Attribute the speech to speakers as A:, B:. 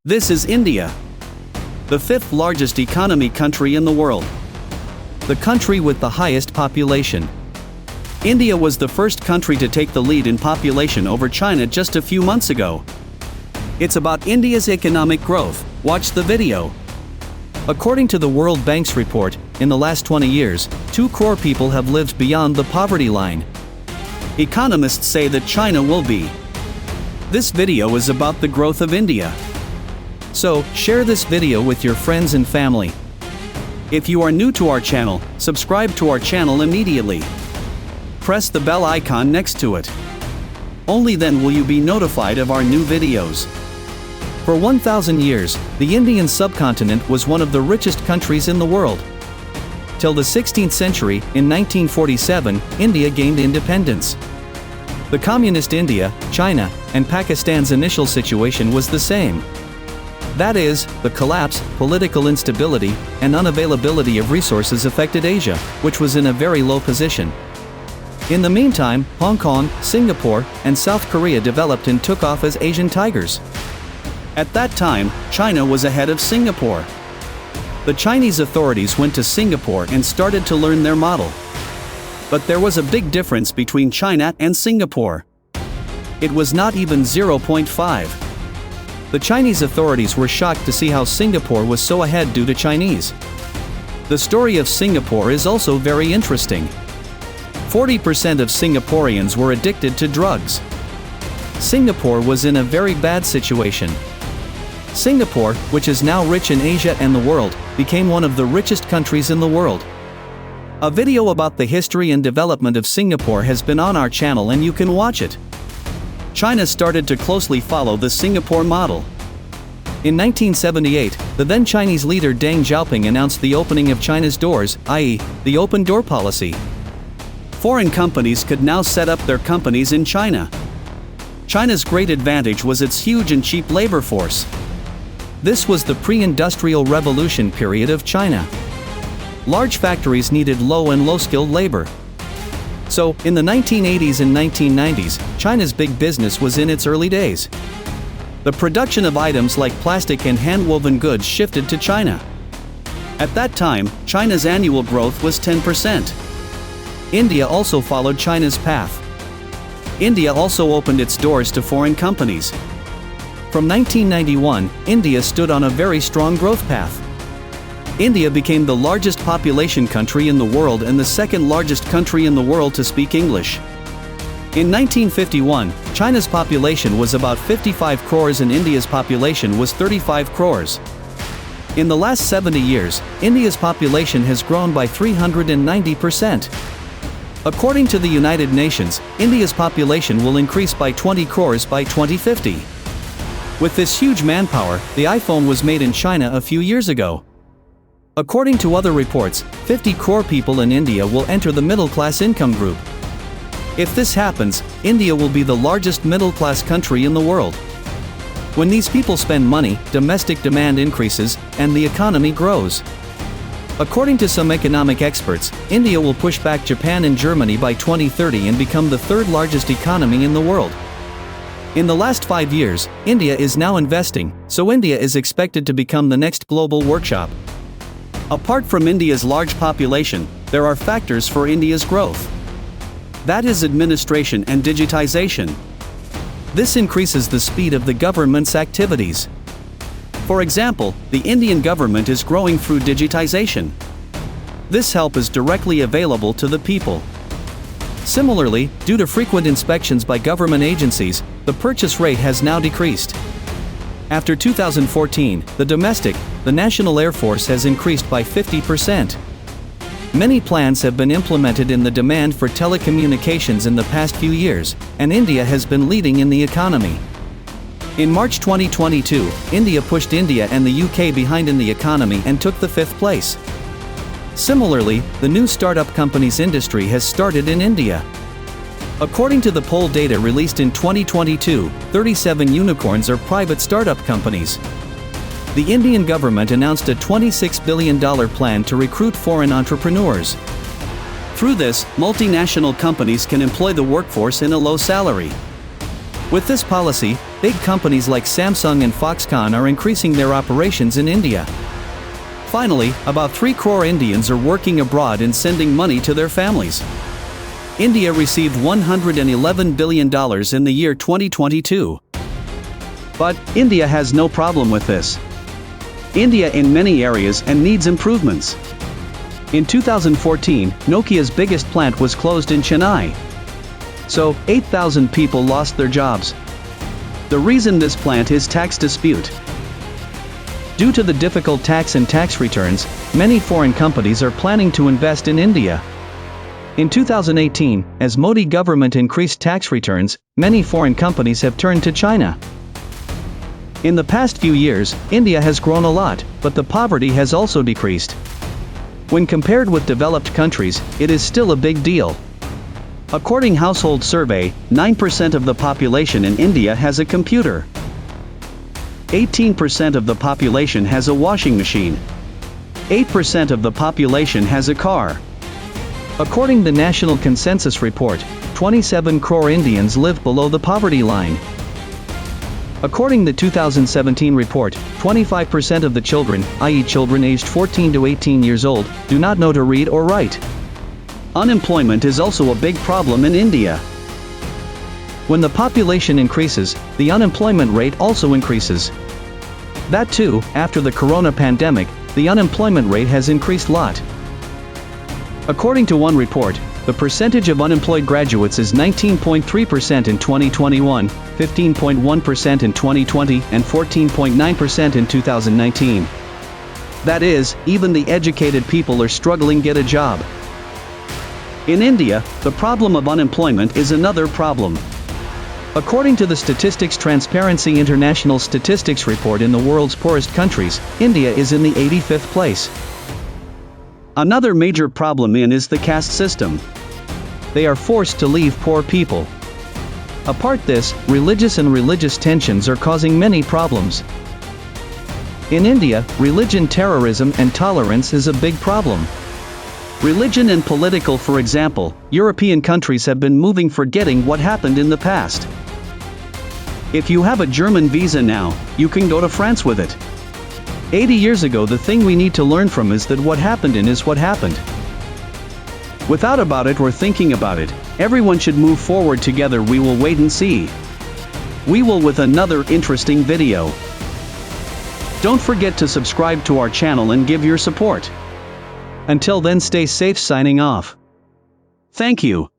A: This is India, the fifth largest economy country in the world. The country with the highest population. India was the first country to take the lead in population over China just a few months ago. It's about India's economic growth. Watch the video. According to the World Bank's report, in the last 20 years, 2 crore people have lived beyond the poverty line. Economists say that China will be. This video is about the growth of India. So, share this video with your friends and family. If you are new to our channel, subscribe to our channel immediately. Press the bell icon next to it. Only then will you be notified of our new videos. For 1,000 years, the Indian subcontinent was one of the richest countries in the world. Till the 16th century, in 1947, India gained independence. The communist India, China, and Pakistan's initial situation was the same. That is, the collapse, political instability, and unavailability of resources affected Asia, which was in a very low position. In the meantime, Hong Kong, Singapore, and South Korea developed and took off as Asian tigers. At that time, China was ahead of Singapore. The Chinese authorities went to Singapore and started to learn their model. But there was a big difference between China and Singapore. It was not even 0.5. The Chinese authorities were shocked to see how Singapore was so ahead due to Chinese. The story of Singapore is also very interesting. 40% of Singaporeans were addicted to drugs. Singapore was in a very bad situation. Singapore, which is now rich in Asia and the world, became one of the richest countries in the world. A video about the history and development of Singapore has been on our channel and you can watch it. China started to closely follow the Singapore model. In 1978, the then Chinese leader Deng Xiaoping announced the opening of China's doors, i.e., the open door policy. Foreign companies could now set up their companies in China. China's great advantage was its huge and cheap labor force. This was the pre-industrial revolution period of China. Large factories needed low and low-skilled labor. So, in the 1980s and 1990s, China's big business was in its early days. The production of items like plastic and hand-woven goods shifted to China. At that time, China's annual growth was 10%. India also followed China's path. India also opened its doors to foreign companies. From 1991, India stood on a very strong growth path. India became the largest population country in the world and the second largest country in the world to speak English. In 1951, China's population was about 55 crores and India's population was 35 crores. In the last 70 years, India's population has grown by 390%. According to the United Nations, India's population will increase by 20 crores by 2050. With this huge manpower, the iPhone was made in China a few years ago. According to other reports, 50 crore people in India will enter the middle-class income group. If this happens, India will be the largest middle-class country in the world. When these people spend money, domestic demand increases, and the economy grows. According to some economic experts, India will push back Japan and Germany by 2030 and become the third largest economy in the world. In the last 5 years, India is now investing, so India is expected to become the next global workshop. Apart from India's large population, there are factors for India's growth. That is administration and digitization. This increases the speed of the government's activities. For example, the Indian government is growing through digitization. This help is directly available to the people. Similarly, due to frequent inspections by government agencies, the purchase rate has now decreased. After 2014, the National Air Force has increased by 50%. Many plans have been implemented in the demand for telecommunications in the past few years, and India has been leading in the economy. In March 2022, India pushed India and the UK behind in the economy and took the 5th place. Similarly, the new startup companies industry has started in India. According to the poll data released in 2022, 37 unicorns are private startup companies. The Indian government announced a $26 billion plan to recruit foreign entrepreneurs. Through this, multinational companies can employ the workforce in a low salary. With this policy, big companies like Samsung and Foxconn are increasing their operations in India. Finally, about 3 crore Indians are working abroad and sending money to their families. India received $111 billion in the year 2022. But India has no problem with this. India in many areas and needs improvements. In 2014, Nokia's biggest plant was closed in Chennai. So, 8,000 people lost their jobs. The reason this plant is tax dispute. Due to the difficult tax and tax returns, many foreign companies are planning to invest in India. In 2018, as Modi government increased tax returns, many foreign companies have turned to China. In the past few years, India has grown a lot, but the poverty has also decreased. When compared with developed countries, it is still a big deal. According to Household Survey, 9% of the population in India has a computer. 18% of the population has a washing machine. 8% of the population has a car. According to the National Consensus Report, 27 crore Indians live below the poverty line. According to the 2017 report, 25% of the children, i.e. children aged 14 to 18 years old, do not know to read or write. Unemployment is also a big problem in India. When the population increases, the unemployment rate also increases. That too, after the corona pandemic, the unemployment rate has increased a lot. According to one report, the percentage of unemployed graduates is 19.3% in 2021, 15.1% in 2020, and 14.9% in 2019. That is, even the educated people are struggling to get a job. In India, the problem of unemployment is another problem. According to the Statistics Transparency International Statistics Report in the world's poorest countries, India is in the 85th place. Another major problem is the caste system. They are forced to leave poor people. Apart this, religious tensions are causing many problems. In India, religion terrorism and tolerance is a big problem. Religion and political, for example, European countries have been moving forgetting what happened in the past. If you have a German visa now, you can go to France with it. 80 years ago, the thing we need to learn from is that what happened is what happened. Without about it or thinking about it, everyone should move forward together. We will wait and see. We will with another interesting video. Don't forget to subscribe to our channel and give your support. Until then, stay safe. Signing off. Thank you.